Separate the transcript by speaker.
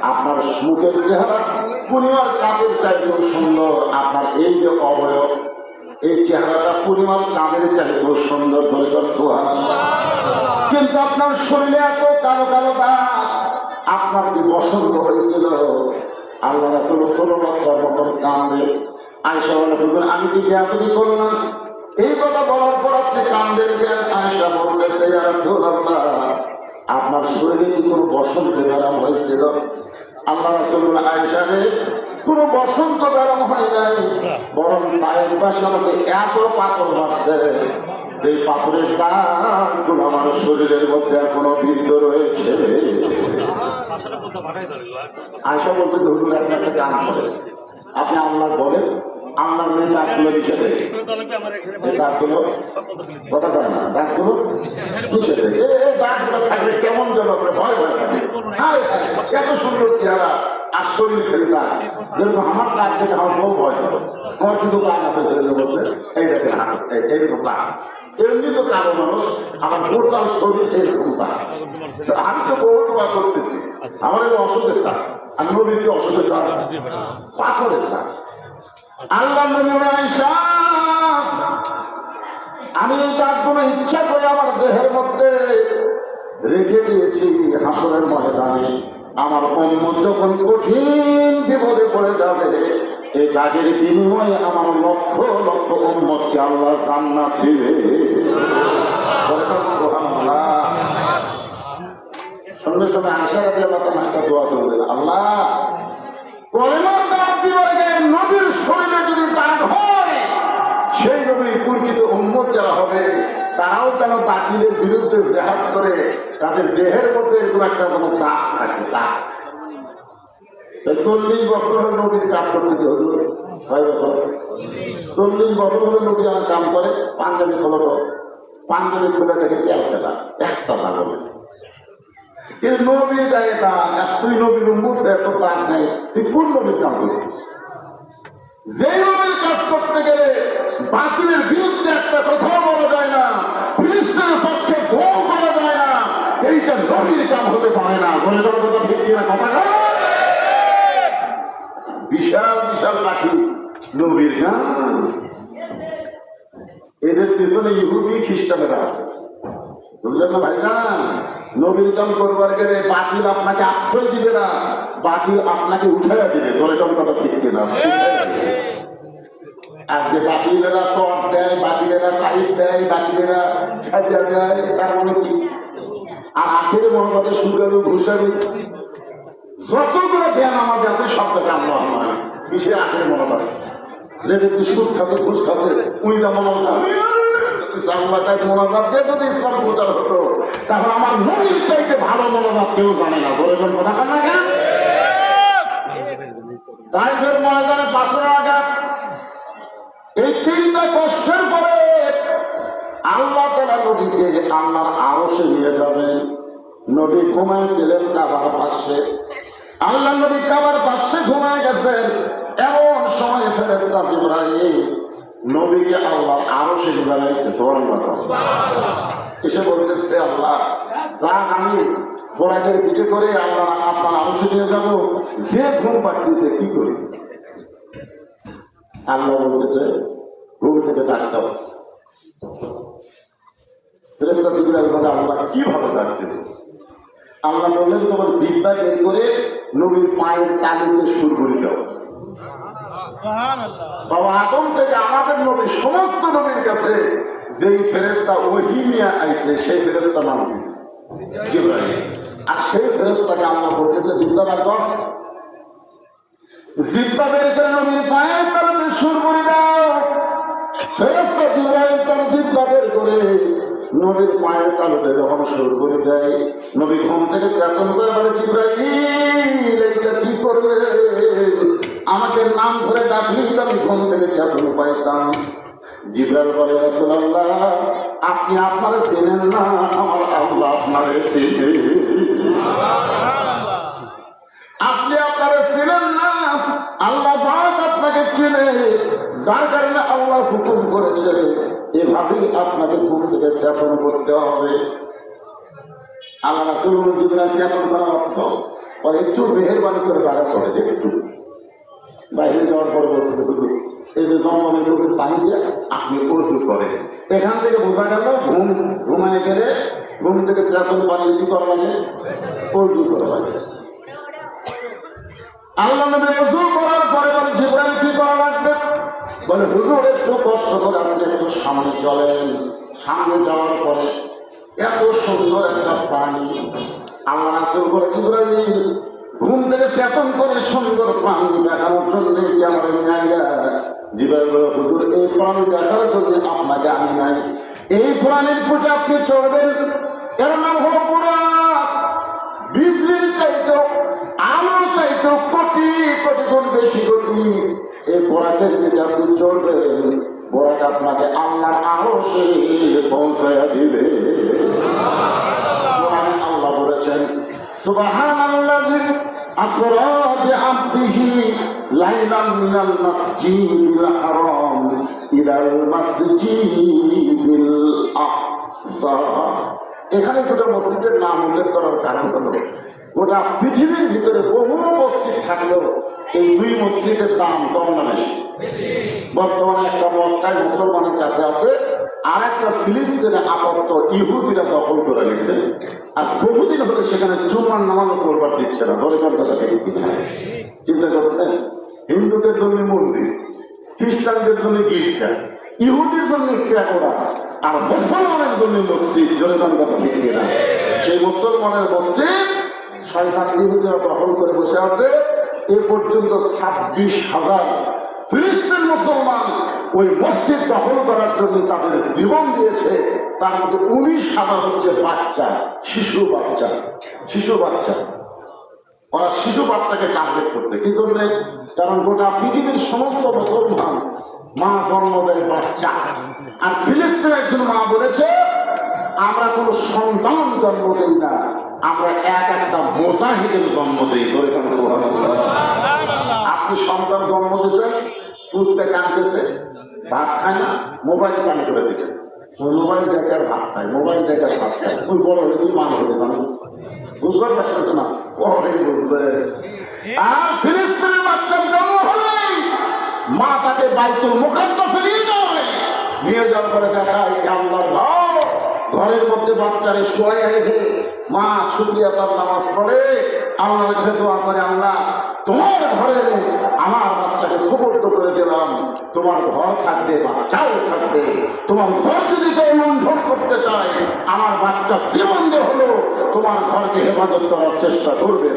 Speaker 1: আপনার মুখের চেহারা পূর্ণিমার চাঁদের চাইতেও সুন্দর। আপনার এই যে অবয়ব, এই চেহারাটা পূর্ণিমার চাঁদের চাইতেও সুন্দর বলে কিন্তু আপনার শরীরে এত কালো কালো দাগ। আপনার কি বসন্ত হয়েছিল? আল্লাহ রাসূল ষোলবার মতন কান্দে। আয়েশা বলে, হুজুর আমি কি বেয়াদবি করলাম? এই কথা বলার পর আপনি কান্দেন কেন? আয়েশা বলতেছে, ইয়া রাসূলুল্লাহ, আপনার শরীরে কি কোনো বসন্ত ব্যারাম হয়েছিল? আল্লাহ রাসূল বলে, আয়েশা রে, কোনো বসন্ত ব্যারাম হয় নাই, বরং পায়ের পাশে আমাকে এত পাথর মারছে, এই পাথরের দাগগুলো আমার শরীরের মধ্যে এখনো বিদ্ধ রয়েছে। আয়েশা বলতে, হুজুর আপনি একটা কাজ করেন, আপনি আল্লাহ বলেন, আল্লাহ ডাকগুলো দিচ্ছে, ডাকগুলো কথা কয় না, ডাকগুলো ডাকগুলো থাকলে কেমন যেন ভয় ভয় থাকে। এত সুন্দর চেহারা আর শরীর ফেলে দাগ, যেরকম আমার দাগ দেখে আমার বউ ভয় করে। আমার কিন্তু দাগ আছে শরীরের মধ্যে, এই দেখেন এইরকম দাগ। এমনি তো কালো মানুষ, আমার টোটাল শরীর এরকম দাগ। আমি তো বহু দোয়া করতেছি, আমার এই অসুখের দাগ, আর নবীর কি অসুখের দাগ? পাথরের দাগ। আল্লাহ নবী আয়েশা, আমি এই দাগগুলো ইচ্ছা করে আমার দেহের মধ্যে রেখে দিয়েছি হাসরের ময়দানে। আমার উম্মত যখন কঠিন বিপদে পড়ে যাবে, এই দাগের বিনিময়ে আমার লক্ষ লক্ষ উম্মতকে আল্লাহ জান্নাত দিবে। সঙ্গে সঙ্গে আয়েশা রাদিয়াল্লাহু তাআলা একটা দোয়া করলেন, আল্লাহ কলেমার দাগ দিবে, নবীর শরীরে যদি দাগ হয়, সেই নবীর প্রকৃত উম্মত যারা হবে তারাও যেন বাতিলের বিরুদ্ধে জিহাদ করে তাদের দেহের মধ্যে এরকম একটা কোনো দাগ থাকে। দাগ 40 বছর হলে নবীর কাজ করতেছে। হুজুর 6 বছর 40 বছর হলে নবী আমার কাম করে। পাঞ্জাবি খোলো তো, পাঞ্জাবি খুলে দেখে তেলটা একটা দাগ হবে। কিন্তু নবীর গায়ে দাগ, তুই নবীর উম্মত এত দাগ নেই, তুই কোন নবীর কাম করছিস? যে নবীর কাজ করতে গেলে বাতিলের বিরুদ্ধে একটা কথা বলা যায় না, ফিলিস্তিনের পক্ষে গোল করা যায় না, এইটা নবীর কাম হতে পারে না। বলে দেওয়ার কথা ঠিক কিনা? কথা বিশাল বিশাল লাঠি নবীর কাম। এদের পিছনে ইহুদি খ্রিস্টানেরা আছে, বুঝলেন না ভাইজান? নবীর কাম করবার গেলে বাতিল আপনাকে আশ্রয় দিবে না, বাতিল আপনাকে উঠাইয়া দিবে। বলে দেওয়ার কথা ঠিক কিনা? আজকে বাতিলেরা শর্ট দেয়, বাতিলেরা পাইপ দেয়, বাতিলেরা সাজিয়া দেয়, তার মানে কি? আর আখের মহব্বতে সুগারু ঘুষারু যতগুলো জ্ঞান আমাদের আছে সব থেকে আমরা হয় কিসের আখের মনোভাব। যে ব্যক্তি সুদ খাচ্ছে, ঘুষ খাচ্ছে, উইটা মনোভাব মনোভাব দিয়ে যদি ইসলাম প্রচার হতো, তাহলে আমার নবীর চাইতে ভালো মনোভাব কেউ জানে না। বলে কথা না কেন? তাই ফের ময়দানে পাথরের আঘাত। এই 3টা কষ্টের পরে আল্লাহ তাআলা নবীকে আল্লাহর আরশে নিয়ে যাবেন। নবী ঘুমাইছিলেন কাবার পাশে। আল্লাহ নবী কাবার পাশে ঘুমায় গেছেন। এমন সময় ফেরেশতা জিবরাইল নবীকে আল্লাহর আরশে নিয়ে যাইছে। সুবহানাল্লাহ। এসে বলতেছে, আল্লাহ যাক, আমি ফোরাকের পিঠে করে আল্লাহ আপনার আরশে নিয়ে যাব, যে ঘুম পাড়তেছে কি করি? আল্লাহ বলতেছে, ঘুম থেকে ডাকতে হবে। ফেরেশতা জিবরাইল বলে, আল্লাহ কিভাবে ডাকতে? আল্লাহ বললেন, তোমার জিহ্বা বের করে নবীর পায়ের তালুতে সুর করে দাও। বাবা আদম থেকে আমাদের নবী সমস্ত নবীর কাছে যেই ফেরেশতা ওহী নিয়ে আইছে, সেই ফেরেশতা নাম জিবরাইল। আর সেই ফেরেশতাকে আল্লাহ বলতেছে, জিহ্বা বের কর। জিহ্বা বের করে নবীর পায়ের তালুতে সুর করে দাও। ফেরেশতা জিবরাইল তার জিহ্বা বের করে নবীর পায়ের তালুতে যখন সুর করে দেয়, নবী ঘুম থেকে চেতন করে বলে, জিবরাইল এইটা কি করলে? আমাকে নাম ধরে ডাকলেই তো আমি ঘুম থেকে চেতন পাইতাম। জিবরাইল বলে, রাসূলুল্লাহ আপনি আপনারা চেনেন না, আমার আল্লাহ আপনারে চেনে। আপনি আপনারা চিনেন না, আল্লাহ পাক আপনাকে চিনে, যার কারণে আল্লাহ হুকুম করেছে এভাবেই আপনাকে ঘুম থেকে চেতন করতে হবে। আল্লাহ রাসূল জিবরাইল চেতন করার অর্থ আর একটু মেহেরবানি করে বাইরে চলে যায়, একটু বাইরে যাওয়ার পর বলতে হুজুর এই যে জন্মের লোকের পানি দিয়ে আপনি ওষুধ করেন। এখান থেকে বোঝা গেল ঘুমায় গেলে ঘুম থেকে সেরকম পানি কি করা লাগে, ওষুধ করা লাগে। আল্লাহ নবী ওযু করার পরে বলে জিবরাইল কি করা লাগবে? বলে হুজুর একটু কষ্ট করে আপনি একটু সামনে চলেন। সামনে যাওয়ার পরে এত সুন্দর একটা পানি, আল্লাহ রাসূল বলে জিবরাইল ঘুম থেকে চেতন করে সুন্দর পানি দেখানোর জন্য কি আমার নাই? জিবরাইল বলে হুজুর এই পানি দেখার জন্য আপনাকে আমি নাই। এই প্রাণীর পূজা আপনি চলবেন, এর নাম হলো বুরাক। বিজলির চাইতেও আলো চাইতেও কোটি কোটি গুণ বেশি গতি। এই বোরাকের দিকে আপনি চলবেন, বোরাক আপনাকে আল্লাহর আরশে পৌঁছায়া দিবে। আল্লাহ বলেছেন সুবহানাল্লাযী আসরা বিআবদিহি লাইলাম মিনাল মাসজিদিল হারাম ইলাল মাসজিদিল আকসা। এখানে গোটা মসজিদের নাম উল্লেখ করার কারণ হলো গোটা পৃথিবীর ভিতরে বহু মসজিদ থাকলেও এই দুই মসজিদের দাম কম না বেশি। বর্তমানে একটা মক্কায় মুসলমানের কাছে আছে, আর একটা ফিলিস্তিনে আপাতত ইহুদিরা দখল করে নিচ্ছে। আর বহুদিন হলে সেখানে জুমার নামাজও করবার দিচ্ছে না। ধরে কথাটা ঠিক কিনা চিন্তা করছেন? হিন্দুদের জন্য মন্দির, খ্রিস্টানদের জন্য গির্জা, ইহুদির জন্য ক্রিয়াকরা, আর মুসলমানের জন্য মসজিদ। ধরে কথা ঠিক কিনা? সেই মুসলমানের মসজিদ শয়তান ইহুদিরা দখল করে বসে আছে। এ পর্যন্ত 26,000 ফিলিস্তিন মুসলমান ওই মসজিদ দখল করার জন্য তাদের জীবন দিয়েছে। তার মধ্যে 19,000 হচ্ছে বাচ্চা, শিশু বাচ্চা। ওরা শিশু বাচ্চাকে টার্গেট করছে। কি জন্য? কারণ গোটা পৃথিবীর সমস্ত মুসলমান মা জন্ম দেয় বাচ্চা, আর ফিলিস্তিনের একজন মা বলেছে আমরা কোন সন্তান জন্ম দেই না, আমরা একটা মুজাহিদের জন্ম দেই। আপনি সন্তান জন্ম দিয়েছেন, পুষতে কাঁদতেছে, ভাত খায় না, মোবাইল চান করে দিচ্ছেন, মোবাইল দেখে আর ভাত খায়, মোবাইল দেখে আর ভাত খায়। তুই বড় হলে তুই মান হতে জানো, বুঝবার পারতেছে না, পরে বুঝবে। আর ফিলিস্তিনের বাচ্চার জন্ম হলেই মা তাকে বাইতুল মুকাদ্দাসে নিয়ে যায়। নিয়ে যাওয়ার পরে দেখায় আল্লাহর ঘর, ঘরের মধ্যে বাচ্চারে শোয়াইয়া রেখে মা শুকরিয়া তার নামাজ পড়ে, আল্লাহ রেখে দোয়া করে আল্লাহ তোমার ঘরে আমার বাচ্চাকে সুপর্দ করে দিলাম, তোমার ঘর থাকবে, বাচ্চাও থাকবে। তোমার ঘর যদি কেউ লঙ্ঘন করতে চায়, আমার বাচ্চা জীবন দিয়ে হলো তোমার ঘরকে হেফাজত করার চেষ্টা করবে।